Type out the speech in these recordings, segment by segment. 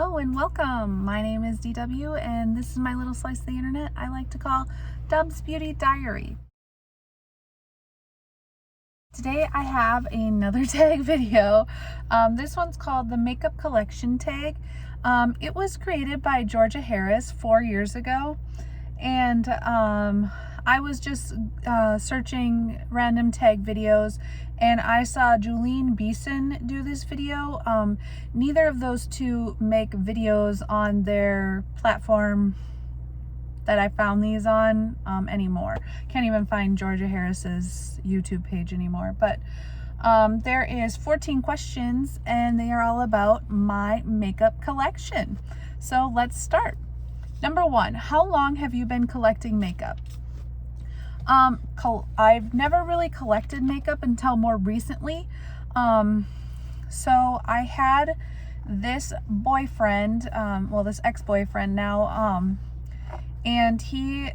Hello and welcome. My name is DW and this is my little slice of the internet I like to call Dub's Beauty Diary. Today I have another tag video. This one's called the Makeup Collection tag. It was created by Georgia Harris 4 years ago, and I was just searching random tag videos and I saw Julene Beeson do this video. Neither of those two make videos on their platform that I found these on anymore. Can't even find Georgia Harris's YouTube page anymore. But there is 14 questions and they are all about my makeup collection. So let's start. Number 1, how long have you been collecting makeup? I've never really collected makeup until more recently. So I had this boyfriend, this ex-boyfriend now, and he,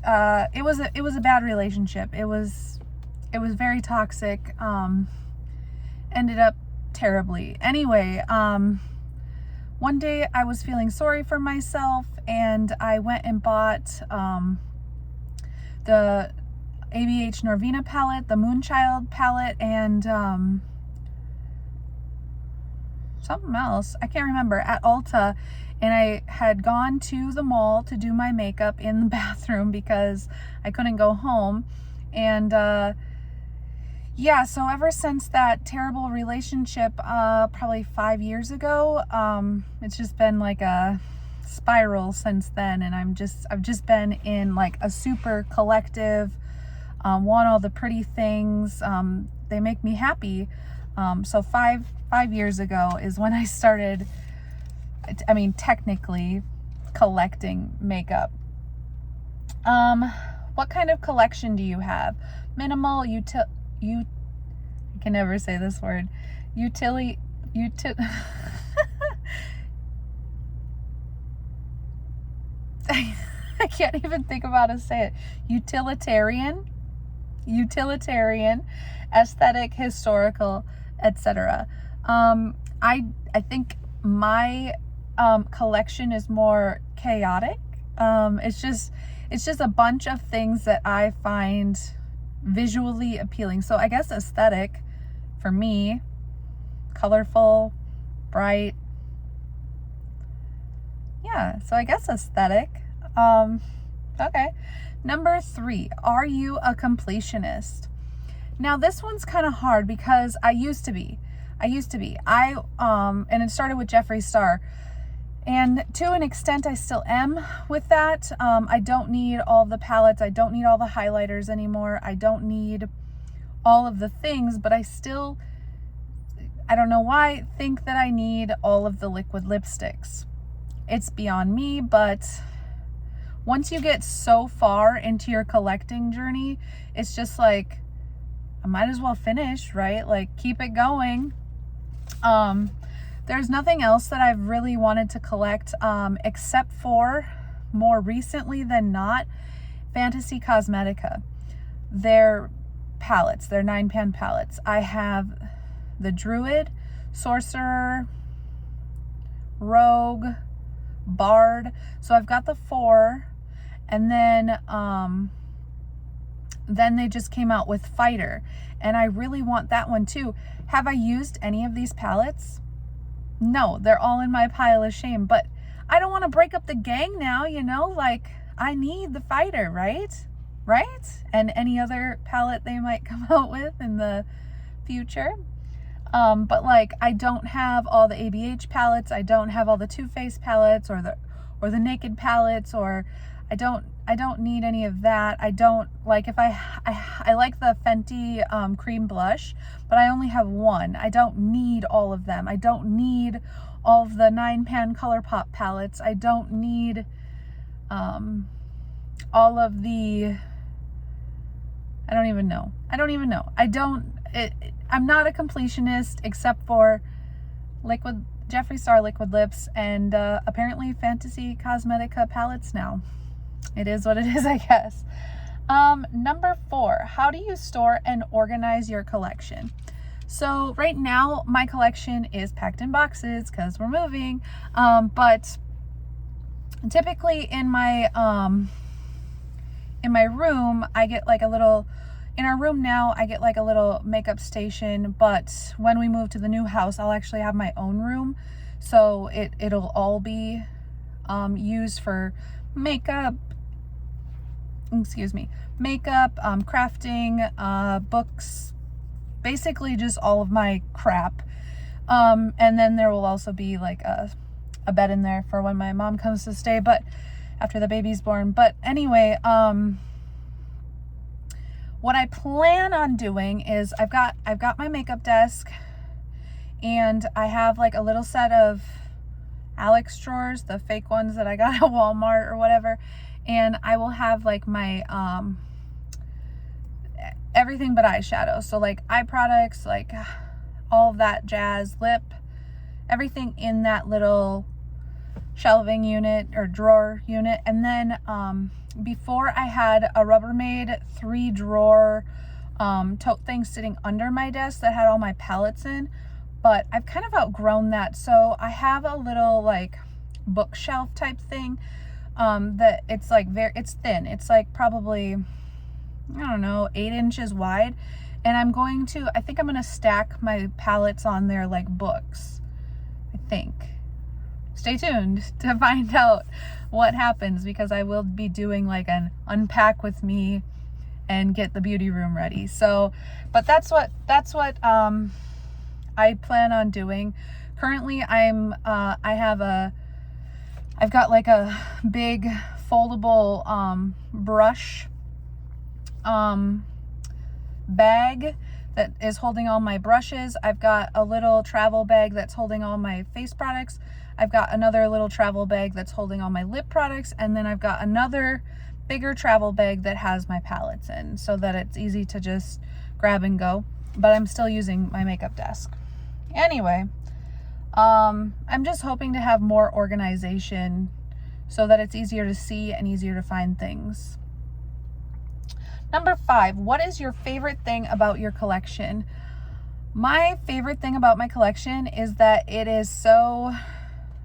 it was a bad relationship. It was very toxic, ended up terribly. Anyway, one day I was feeling sorry for myself and I went and bought, the ABH Norvina palette, the Moonchild palette, and something else, I can't remember, at Ulta. And I had gone to the mall to do my makeup in the bathroom because I couldn't go home. And yeah, so ever since that terrible relationship, probably 5 years ago, it's just been like a spiral since then, and I've just been in like a super collective, want all the pretty things, they make me happy. So five years ago is when I started, I mean, technically collecting makeup. What kind of collection do you have? Minimal, I can never say this word. I can't even think of how to say it. Utilitarian, aesthetic, historical, etc. I think my collection is more chaotic. It's just a bunch of things that I find visually appealing. So I guess aesthetic for me, colorful, bright. Yeah, so I guess aesthetic. Okay. Number 3, are you a completionist? Now this one's kind of hard because I used to be. And it started with Jeffree Star. And to an extent I still am with that. I don't need all the palettes. I don't need all the highlighters anymore. I don't need all of the things, but I don't know why, think that I need all of the liquid lipsticks. It's beyond me, but once you get so far into your collecting journey, it's just like, I might as well finish, right? Like, keep it going. There's nothing else that I've really wanted to collect, except for, more recently than not, Fantasy Cosmetica. Their palettes, their 9-pan palettes. I have the Druid, Sorcerer, Rogue, Bard. So I've got the 4, and then they just came out with Fighter, and I really want that one too. Have I used any of these palettes? No, they're all in my pile of shame, but I don't want to break up the gang now, you know, like I need the Fighter, right? And any other palette they might come out with in the future. But like, I don't have all the ABH palettes. I don't have all the Too Faced palettes or the Naked palettes, or I don't need any of that. I don't like, if I like the Fenty cream blush, but I only have one. I don't need all of them. I don't need all of the 9-pan ColourPop palettes. I don't need all of the, I don't even know. I'm not a completionist except for Jeffree Star liquid lips and apparently Fantasy Cosmetica palettes now. It is what it is, I guess. Number 4, how do you store and organize your collection? So right now my collection is packed in boxes because we're moving, but typically in my room I get like a little, in our room now I get like a little makeup station, but when we move to the new house I'll actually have my own room, so it'll all be used for makeup, crafting, books, basically just all of my crap. And then there will also be like a bed in there for when my mom comes to stay, but after the baby's born. But anyway, what I plan on doing is I've got my makeup desk, and I have like a little set of Alex drawers, the fake ones that I got at Walmart or whatever, and I will have like my everything but eyeshadow, so like eye products, like all of that jazz, lip, everything in that little shelving unit or drawer unit. And then before I had a Rubbermaid 3-drawer tote thing sitting under my desk that had all my palettes in, but I've kind of outgrown that, so I have a little like bookshelf type thing that it's like it's thin, it's like probably, I don't know, 8 inches wide, and I think I'm gonna stack my palettes on there like books, I think. Stay tuned to find out what happens, because I will be doing like an unpack with me and get the beauty room ready. So, but that's what I plan on doing. Currently I've got like a big foldable brush bag that is holding all my brushes. I've got a little travel bag that's holding all my face products. I've got another little travel bag that's holding all my lip products, and then I've got another bigger travel bag that has my palettes in, so that it's easy to just grab and go, but I'm still using my makeup desk. Anyway, I'm just hoping to have more organization so that it's easier to see and easier to find things. Number 5, what is your favorite thing about your collection? My favorite thing about my collection is that it is so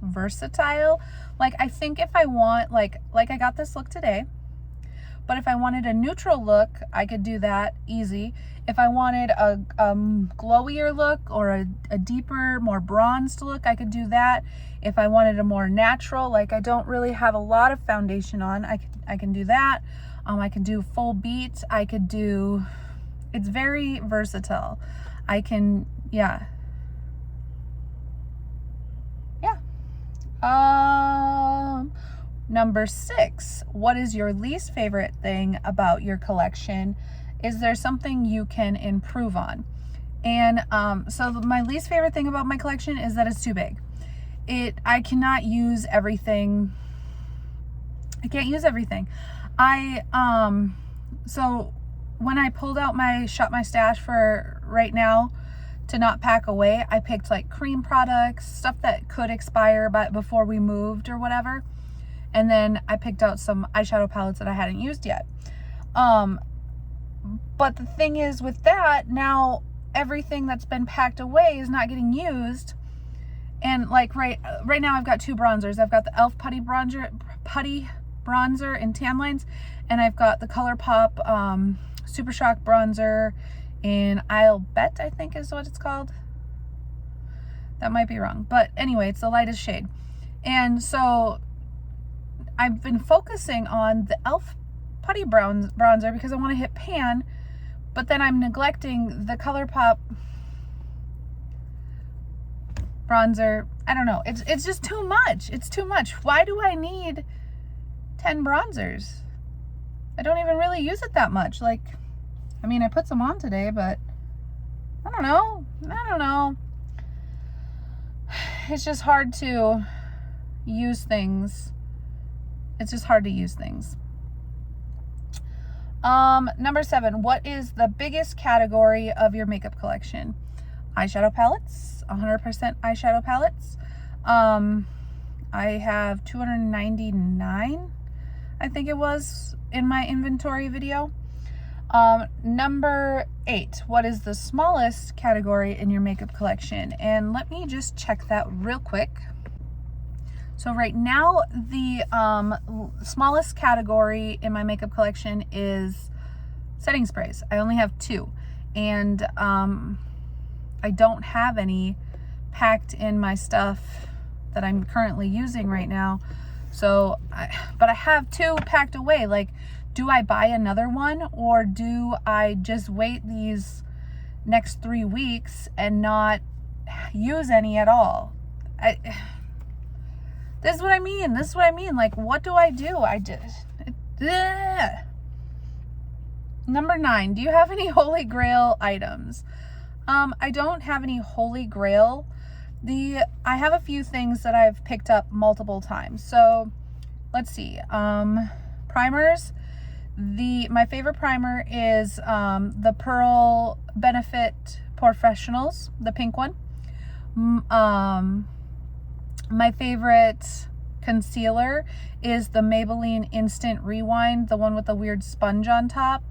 versatile. Like, I think if I want, like I got this look today, but if I wanted a neutral look, I could do that easy. If I wanted a glowier look or a deeper, more bronzed look, I could do that. If I wanted a more natural, like I don't really have a lot of foundation on, I can do that. I can do full beat. I could do, it's very versatile. I can, yeah. Number 6, what is your least favorite thing about your collection? Is there something you can improve on? And so my least favorite thing about my collection is that it's too big. I cannot use everything. I can't use everything. So when I pulled out my stash for right now to not pack away, I picked like cream products, stuff that could expire but before we moved or whatever. And then I picked out some eyeshadow palettes that I hadn't used yet. But the thing is with that, now everything that's been packed away is not getting used. And like right now I've got 2 bronzers. I've got the e.l.f. putty bronzer in tan lines, and I've got the ColourPop Super Shock bronzer in I'll Bet, I think is what it's called. That might be wrong, but anyway, it's the lightest shade. And so I've been focusing on the e.l.f. putty bronzer because I want to hit pan, but then I'm neglecting the ColourPop bronzer. I don't know, it's just too much. It's too much. Why do I need 10 bronzers? I don't even really use it that much. Like, I mean, I put some on today, but I don't know. It's just hard to use things. Number 7, what is the biggest category of your makeup collection? Eyeshadow palettes, 100% eyeshadow palettes. I have 299, I think it was, in my inventory video. Number 8, what is the smallest category in your makeup collection? And let me just check that real quick. So right now, the smallest category in my makeup collection is setting sprays. I only have 2, and I don't have any packed in my stuff that I'm currently using right now. So, but I have 2 packed away. Like, do I buy another one, or do I just wait these next 3 weeks and not use any at all? This is what I mean. This is what I mean. Like, what do I do? Number 9, do you have any Holy Grail items? I don't have any Holy Grail. I have a few things that I've picked up multiple times. So let's see. Primers. My favorite primer is the Pearl Benefit Professionals, the pink one. My favorite concealer is the Maybelline Instant Rewind, the one with the weird sponge on top.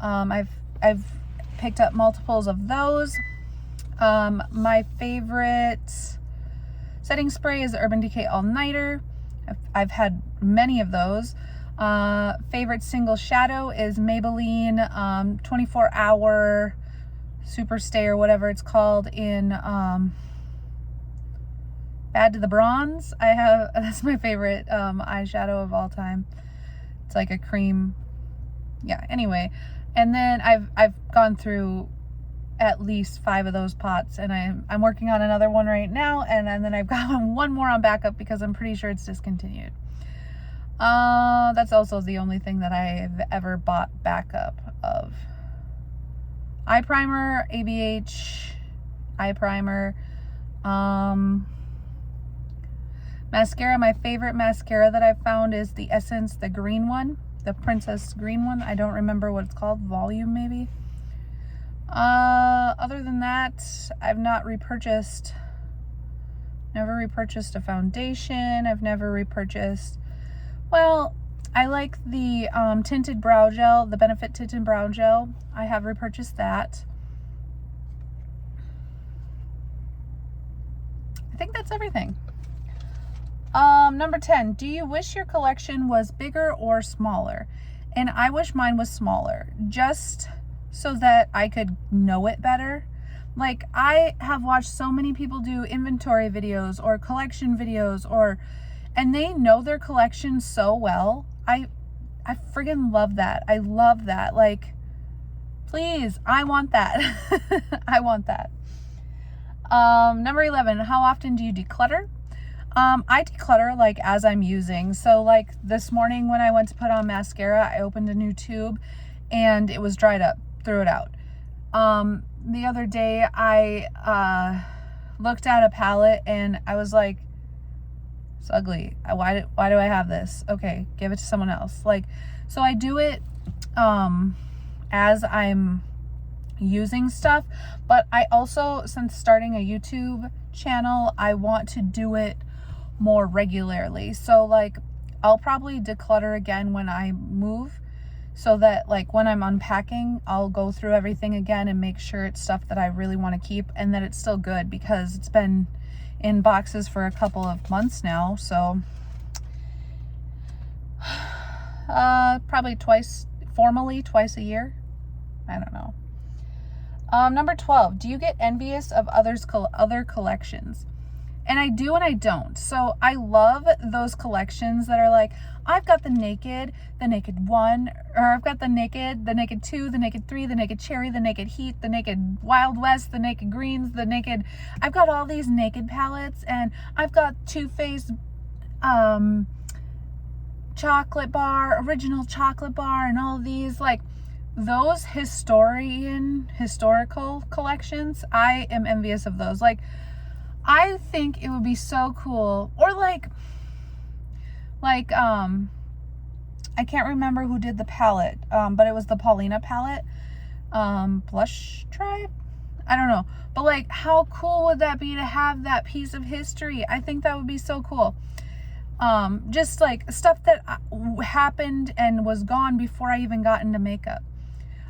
I've picked up multiples of those. My favorite setting spray is the Urban Decay All Nighter. I've had many of those. Favorite single shadow is Maybelline 24-hour Super Stay, or whatever it's called, in Bad to the Bronze. That's my favorite eyeshadow of all time. It's like a cream. Yeah, anyway. And then I've gone through at least 5 of those pots, and I'm working on another one right now, and then I've got one more on backup because I'm pretty sure it's discontinued. That's also the only thing that I've ever bought backup of. Eye primer, ABH eye primer. Mascara, my favorite mascara that I've found is the Essence, the green one, the Princess green one. I don't remember what it's called, Volume maybe. Other than that, I've never repurchased a foundation. I've never repurchased, well, I like the tinted brow gel, the Benefit Tinted Brow Gel. I have repurchased that. I think that's everything. Number 10, do you wish your collection was bigger or smaller? And I wish mine was smaller, just so that I could know it better. Like, I have watched so many people do inventory videos or collection videos, and they know their collection so well. I friggin' love that. I love that. Like, please, I want that. I want that. Number 11, how often do you declutter? I declutter like as I'm using. So like this morning when I went to put on mascara, I opened a new tube and it was dried up, threw it out. The other day I looked at a palette and I was like, it's ugly. Why do I have this? Okay, give it to someone else. Like, so I do it as I'm using stuff, but I also, since starting a YouTube channel, I want to do it more regularly. So like I'll probably declutter again when I move, so that like when I'm unpacking, I'll go through everything again and make sure it's stuff that I really want to keep and that it's still good, because it's been in boxes for a couple of months now. So probably formally twice a year. I don't know. Number 12, do you get envious of other collections? And I do and I don't. So I love those collections that are like, I've got the naked 1, or I've got the naked 2, the naked 3, the naked cherry, the naked heat, the naked Wild West, the naked greens, the naked, I've got all these naked palettes, and I've got Too Faced chocolate bar, original chocolate bar, and all these, like, those historical collections. I am envious of those. Like, I think it would be so cool. Or like I can't remember who did the palette, but it was the Paulina palette, Blush Tribe, I don't know, but like, how cool would that be to have that piece of history? I think that would be so cool. Just like stuff that happened and was gone before I even got into makeup.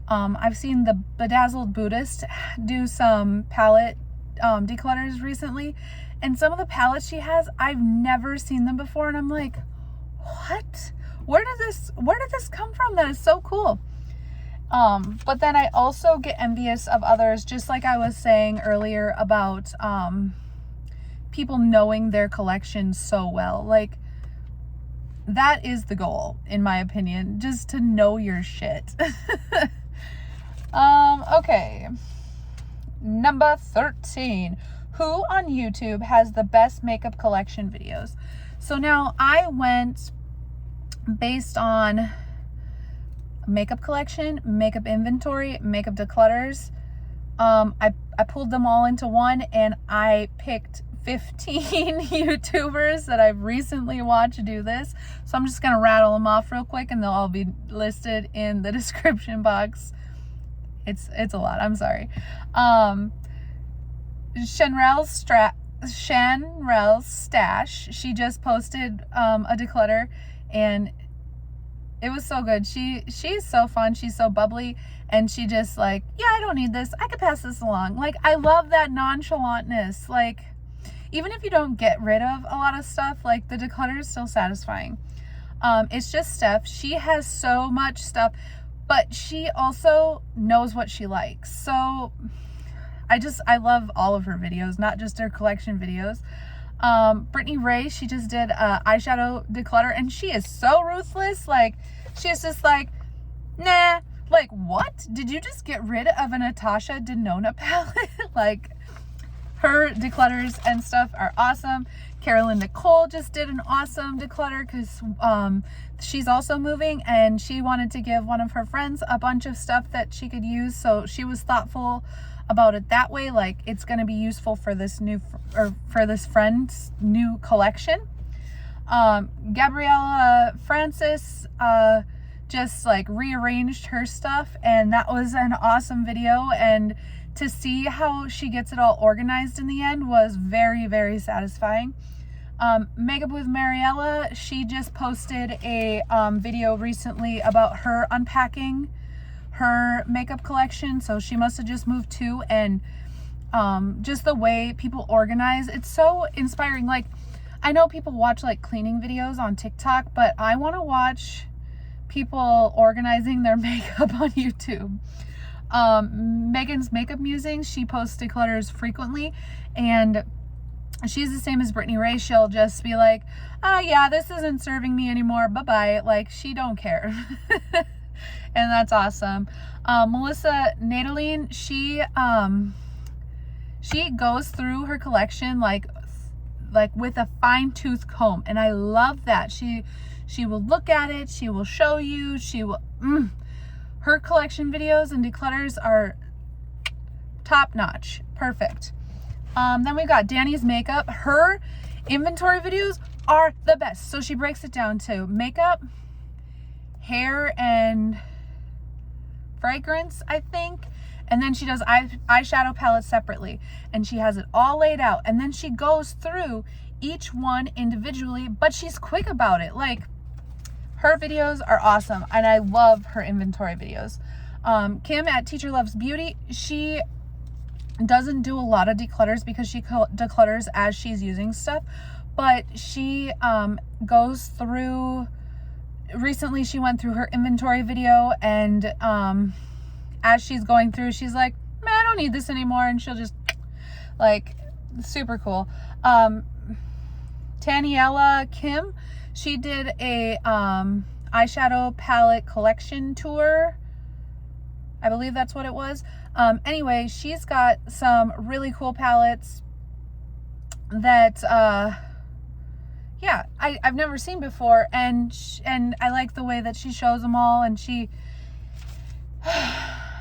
I've seen the Bedazzled Buddhist do some palette declutters recently, and some of the palettes she has, I've never seen them before, and I'm like, what? Where did this come from? That is so cool. But then I also get envious of others, just like I was saying earlier about people knowing their collection so well. Like, that is the goal, in my opinion, just to know your shit. Okay. Number 13. Who on YouTube has the best makeup collection videos? So now I went based on makeup collection, makeup inventory, makeup declutters. I pulled them all into one, and I picked 15 YouTubers that I've recently watched do this. So I'm just gonna rattle them off real quick, and they'll all be listed in the description box. It's a lot, I'm sorry. Shanrell Stash, she just posted a declutter, and it was so good. She's so fun, she's so bubbly, and she just like, yeah, I don't need this, I could pass this along. Like, I love that nonchalantness. Like, even if you don't get rid of a lot of stuff, like, the declutter is still satisfying. It's just Steph. She has so much stuff, but she also knows what she likes. So I love all of her videos, not just her collection videos. Brittany Ray, she just did eyeshadow declutter, and she is so ruthless. Like, she's just like, nah, like, what? Did you just get rid of a Natasha Denona palette? Like, her declutters and stuff are awesome. Carolyn Nicole just did an awesome declutter because she's also moving, and she wanted to give one of her friends a bunch of stuff that she could use. So she was thoughtful about it that way. Like, it's going to be useful for this for this friend's new collection. Gabriella Francis just like rearranged her stuff, and that was an awesome video, and to see how she gets it all organized in the end was very, very satisfying. Makeup with Mariella, she just posted a video recently about her unpacking her makeup collection. So she must have just moved too, and just the way people organize, it's so inspiring. Like, I know people watch like cleaning videos on TikTok, but I want to watch people organizing their makeup on YouTube. Megan's Makeup Musings, she posts declutters frequently, and she's the same as Brittany Ray. She'll just be like, oh yeah, this isn't serving me anymore, bye-bye. Like, she don't care. And that's awesome. Melissa Nadaline, she goes through her collection like with a fine-tooth comb, and I love that. She will look at it, she will show you, she will her collection videos and declutters are top-notch. Perfect. Then we got Danny's Makeup. Her inventory videos are the best. So she breaks it down to makeup, hair, and fragrance, I think. And then she does eyeshadow palettes separately. And she has it all laid out. And then she goes through each one individually, but she's quick about it. Like, her videos are awesome, and I love her inventory videos. Kim at Teacher Loves Beauty, she doesn't do a lot of declutters because she declutters as she's using stuff, but she goes through, recently she went through her inventory video, and as she's going through, she's like, man, I don't need this anymore, and she'll just, like, super cool. Taniela Kim, she did a eyeshadow palette collection tour. I believe that's what it was. Anyway, she's got some really cool palettes that, yeah, I've never seen before, and I like the way that she shows them all, and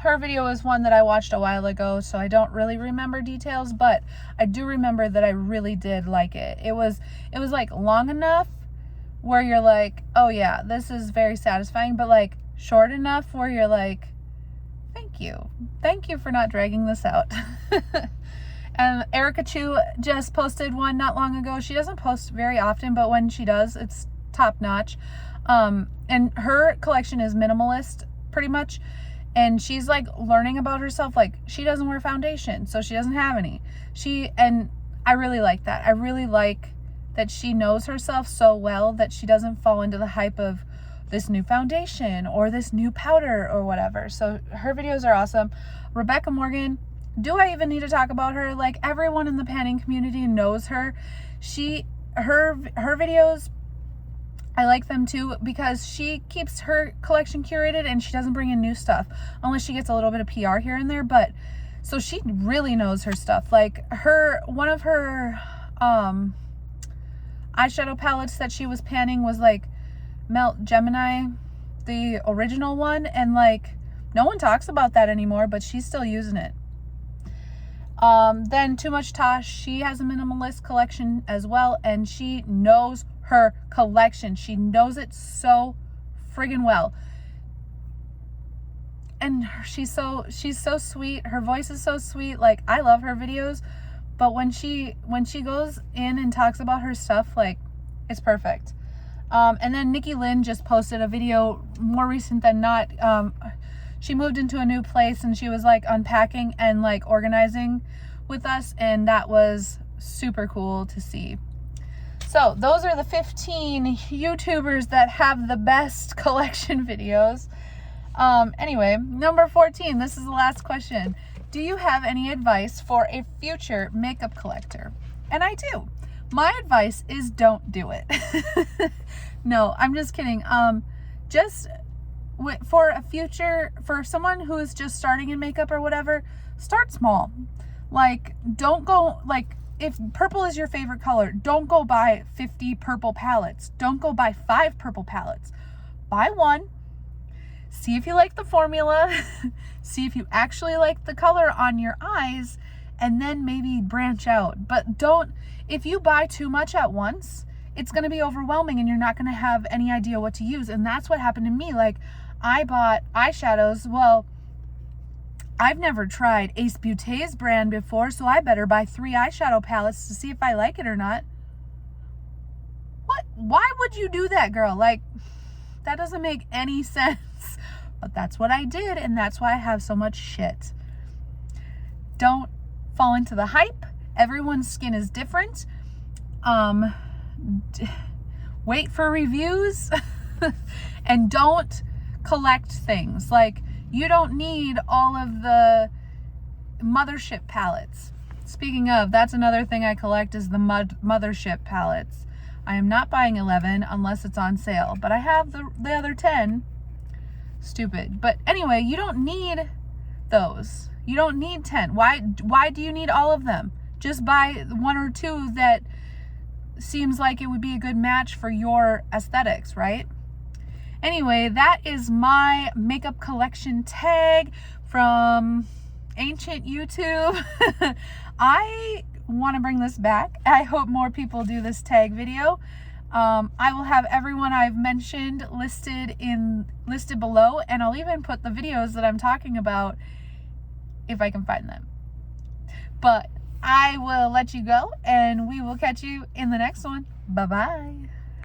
her video is one that I watched a while ago, so I don't really remember details, but I do remember that I really did like it. It was like long enough where you're like, oh yeah, this is very satisfying, but like short enough where you're like, thank you for not dragging this out. And Erica Chu just posted one not long ago. She doesn't post very often, but when she does, it's top notch. And her collection is minimalist pretty much, And she's like learning about herself. Like, she doesn't wear foundation, so she doesn't have any. And I really like that. I really like that she knows herself so well that she doesn't fall into the hype of this new foundation or this new powder or whatever. So her videos are awesome. Rebecca Morgan, do I even need to talk about her? Like, everyone in the panning community knows her. Her videos, I like them too because she keeps her collection curated and she doesn't bring in new stuff unless she gets a little bit of PR here and there. But so she really knows her stuff. Like, one of her eyeshadow palettes that she was panning was like Melt Gemini, the original one, and like no one talks about that anymore, but she's still using it. Then Too Much Tosh, she has a minimalist collection as well, and she knows her collection. She knows it so friggin' well. And she's so sweet. Her voice is so sweet. Like, I love her videos, but when she goes in and talks about her stuff, like, it's perfect. And then Nikki Lynn just posted a video more recent than not. She moved into a new place and she was like unpacking and like organizing with us, and that was super cool to see. So those are the 15 YouTubers that have the best collection videos. Anyway, number 14, this is the last question. Do you have any advice for a future makeup collector? And I do. My advice is don't do it. No, I'm just kidding. For someone who is just starting in makeup or whatever, start small. Like, don't go, like, if purple is your favorite color, don't go buy 50 purple palettes. Don't go buy 5 purple palettes. Buy one. See if you like the formula. See if you actually like the color on your eyes, and then maybe branch out. But if you buy too much at once, it's going to be overwhelming and you're not going to have any idea what to use. And that's what happened to me. Like, I bought eyeshadows. Well, I've never tried Ace Beauté's brand before, so I better buy 3 eyeshadow palettes to see if I like it or not. What? Why would you do that, girl? Like, that doesn't make any sense. But that's what I did, and that's why I have so much shit. Don't fall into the hype. Everyone's skin is different. Wait for reviews. And don't collect things. Like, you don't need all of the mothership palettes. Speaking of, that's another thing I collect is the mothership palettes. I am not buying 11 unless it's on sale, but I have the other 10. Stupid. But anyway, you don't need those. You don't need 10. Why do you need all of them? Just buy 1 or 2 that seems like it would be a good match for your aesthetics, right? Anyway, that is my makeup collection tag from ancient YouTube. I want to bring this back. I hope more people do this tag video. I will have everyone I've mentioned listed below, and I'll even put the videos that I'm talking about if I can find them. But I will let you go, and we will catch you in the next one. Bye-bye.